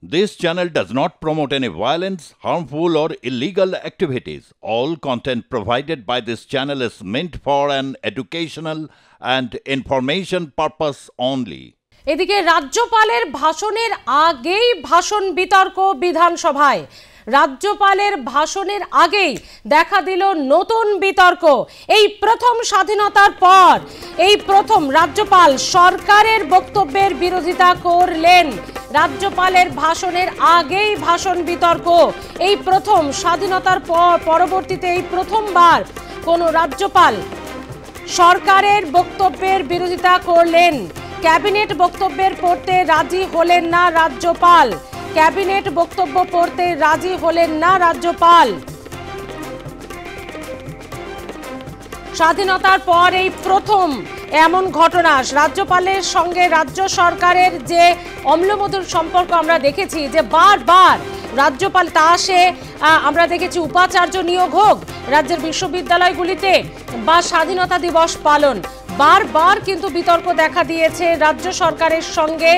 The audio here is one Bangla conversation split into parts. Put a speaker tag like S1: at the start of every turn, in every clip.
S1: This channel does not promote any violence, harmful, or illegal activities. All content provided by this channel is meant for an educational and information purpose only.
S2: এদিকে রাজ্যপালের ভাষণের আগেই ভাষণ বিতর্ক বিধানসভায়। রাজ্যপালের ভাষণের আগেই দেখা দিল নতুন বিতর্ক। এই প্রথম স্বাধীনতার পর এই প্রথম রাজ্যপাল সরকারের বক্তব্যের বিরোধিতা করলেন। রাজ্যপালের ভাষণের আগেই ভাষণ বিতর্ক। এই প্রথম স্বাধীনতার পর পরবর্তীতে এই প্রথমবার কোনো রাজ্যপাল সরকারের বক্তব্যের বিরোধিতা করলেন। ক্যাবিনেট বক্তব্যের পড়তে রাজি হলেন না রাজ্যপাল। ক্যাবিনেট বক্তব্য পড়তে রাজি হলেন না রাজ্যপাল। স্বাধীনতার পর এই প্রথম এমন ঘটনা। রাজ্যপালের সঙ্গে রাজ্য সরকারের যে অম্লমধুর সম্পর্ক আমরা দেখেছি, যে বারবার রাজ্যপাল তা সে আমরা দেখেছি উপাচার্য নিয়োগ হোক রাজ্যের বিশ্ববিদ্যালয়গুলিতে বা স্বাধীনতা দিবস পালন, বারবার কিন্তু বিতর্ক দেখা দিয়েছে রাজ্য সরকারের সঙ্গে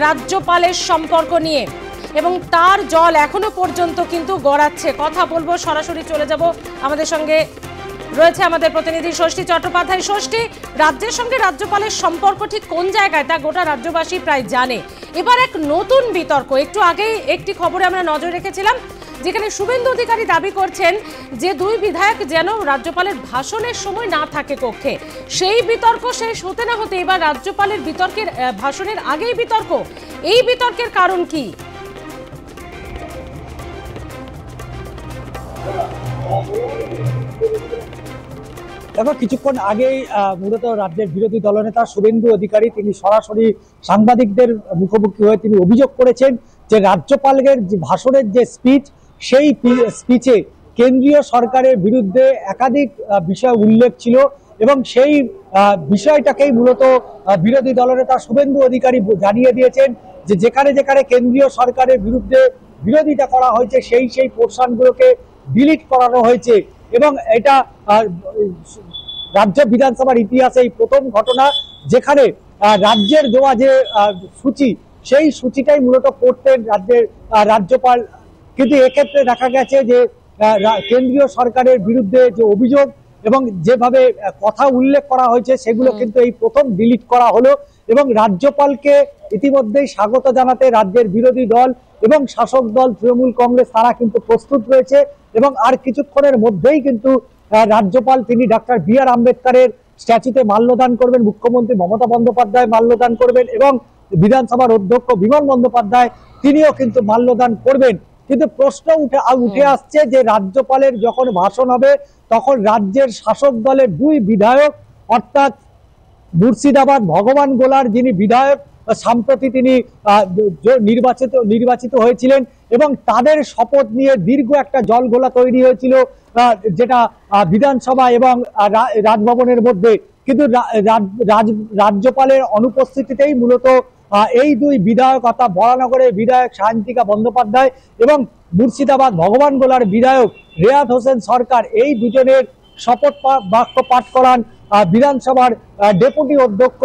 S2: রাজ্যপালের সম্পর্ক নিয়ে, এবং তার জল এখনো পর্যন্ত কিন্তু গড়াচ্ছে। কথা বলবো, সরাসরি চলে যাব। আমাদের সঙ্গে রয়েছে আমাদের প্রতিনিধি ষষ্ঠী চট্টোপাধ্যায়। ষষ্ঠী, রাজ্যের সঙ্গে রাজ্যপালের সম্পর্ক ঠিক কোন জায়গায় তা গোটা রাজ্যবাসী প্রায় জানে। এবার এক নতুন বিতর্ক। একটু আগেই একটি খবরে আমরা নজর রেখেছিলাম, যেখানে শুভেন্দু অধিকারী দাবি করছেন যে দুই বিধায়ক যেন রাজ্যপালের ভাষণের সময় না থাকে কক্ষে। সেই বিতর্ক শেষ হতে না হতে এবার রাজ্যপালের বিতর্কের ভাষণের আগেই বিতর্ক। এই বিতর্কের কারণ কি?
S3: দেখো, কিছুক্ষণ আগেই মূলত রাজ্যের বিরোধী দলনেতা শুভেন্দু অধিকারী তিনি সরাসরি সাংবাদিকদের মুখোমুখি হয়ে তিনি অভিযোগ করেছেন যে রাজ্যপালের যে ভাষণের যে স্পিচ, সেই স্পিচে কেন্দ্রীয় সরকারের বিরুদ্ধে একাধিক বিষয় উল্লেখ ছিল, এবং সেই বিষয়টাকেই মূলত বিরোধী দলনেতা শুভেন্দু অধিকারী জানিয়ে দিয়েছেন যে যেখানে যেখানে কেন্দ্রীয় সরকারের বিরুদ্ধে বিরোধিতা করা হয়েছে সেই পোর্শনগুলোকে ডিলিট করানো হয়েছে। এবং এটা রাজ্য বিধানসভার ইতিহাসে এই প্রথম ঘটনা যেখানে রাজ্যের দেওয়া যে সূচি, সেই সূচিটাই মূলত পড়তেন রাজ্যের রাজ্যপাল। কিন্তু এক্ষেত্রে দেখা গেছে যে কেন্দ্রীয় সরকারের বিরুদ্ধে যে অভিযোগ এবং যেভাবে কথা উল্লেখ করা হয়েছে সেগুলো কিন্তু এই প্রথম ডিলিট করা হলো। এবং রাজ্যপালকে ইতিমধ্যেই স্বাগত জানাতে রাজ্যের বিরোধী দল এবং শাসক দল তৃণমূল কংগ্রেস তারা কিন্তু প্রস্তুত রয়েছে, এবং আর কিছুক্ষণের মধ্যেই কিন্তু রাজ্যপাল তিনি ডক্টর বি.আর. আম্বেদকরের স্ট্যাচুতে মাল্যদান করবেন, মুখ্যমন্ত্রী মমতা বন্দ্যোপাধ্যায় মাল্যদান করবেন, এবং বিধানসভার অধ্যক্ষ বিমান বন্দ্যোপাধ্যায় তিনিও কিন্তু মাল্যদান করবেন। কিন্তু প্রশ্ন উঠে আসছে যে রাজ্যপালের যখন ভাষণ হবে তখন রাজ্যের শাসক দলের দুই বিধায়ক, অর্থাৎ মুর্শিদাবাদ ভগবান গোলার যিনি বিধায়ক সম্প্রতি তিনি নির্বাচিত হয়েছিলেন, এবং তাদের শপথ নিয়ে দীর্ঘ একটা জলঘোলা তৈরি হয়েছিল যেটা বিধানসভা এবং রাজভবনের মধ্যে। কিন্তু রাজ্যপালের অনুপস্থিতিতেই মূলত এই দুই বিধায়ক, অর্থাৎ বরানগরের বিধায়ক সায়ন্তিকা বন্দ্যোপাধ্যায় এবং মুর্শিদাবাদ ভগবান গোলার বিধায়ক রেয়াত হোসেন সরকার, এই দুজনের শপথ বাক্য পাঠ করান বিধানসভার ডেপুটি অধ্যক্ষ।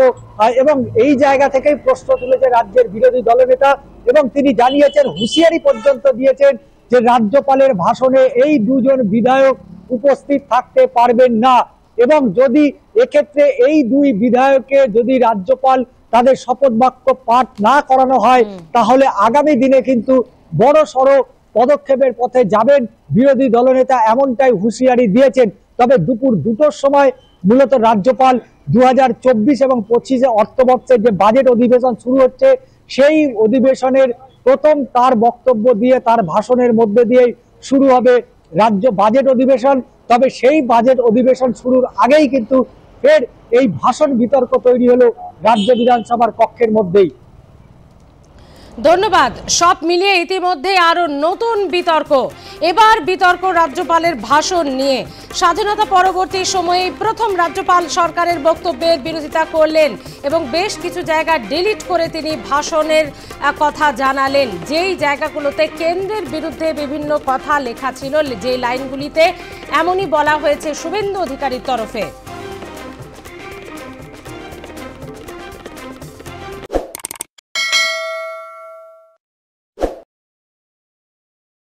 S3: এবং এই জায়গা থেকেই প্রশ্ন তুলেছে রাজ্যের বিরোধী দলনেতা, এবং তিনি জানিয়েছেন, হুঁশিয়ারি পর্যন্ত দিয়েছেন যে রাজ্যপালের ভাষণে এই দুজন বিধায়ক উপস্থিত থাকতে পারবেন না, এবং যদি এক্ষেত্রে এই দুই বিধায়ককে যদি রাজ্যপাল তাদের শপথ বাক্য পাঠ না করানো হয় তাহলে আগামী দিনে কিন্তু বড় সড়ো পদক্ষেপের পথে যাবেন বিরোধী দলনেতা, এমনটাই হুঁশিয়ারি দিয়েছেন। তবে দুপুর 2টোর সময় মূলত রাজ্যপাল 2024 এবং 25 অর্থবর্ষের যে বাজেট অধিবেশন শুরু হচ্ছে, সেই অধিবেশনের প্রথম তার বক্তব্য দিয়ে, তার ভাষণের মধ্যে দিয়ে শুরু হবে রাজ্য বাজেট অধিবেশন। তবে সেই বাজেট অধিবেশন শুরুর আগেই কিন্তু ফের এই ভাষণ বিতর্ক তৈরি হলো রাজ্য বিধানসভার কক্ষের মধ্যেই।
S2: ধন্যবাদ। সব মিলিয়ে ইতিমধ্যে আরো নতুন বিতর্ক। এবার বিতর্ক রাজ্যপালের ভাষণ নিয়ে। স্বাধীনতা পরবর্তী সময়ে প্রথম রাজ্যপাল সরকারের বক্তব্যের বিরোধিতা করলেন এবং বেশ কিছু জায়গা ডিলিট করে তিনি ভাষণের কথা জানালেন। যেই জায়গাগুলোতে কেন্দ্রের বিরুদ্ধে বিভিন্ন কথা লেখা ছিল, যে লাইনগুলিতে এমনই বলা হয়েছে শুভেন্দু অধিকারীর তরফে।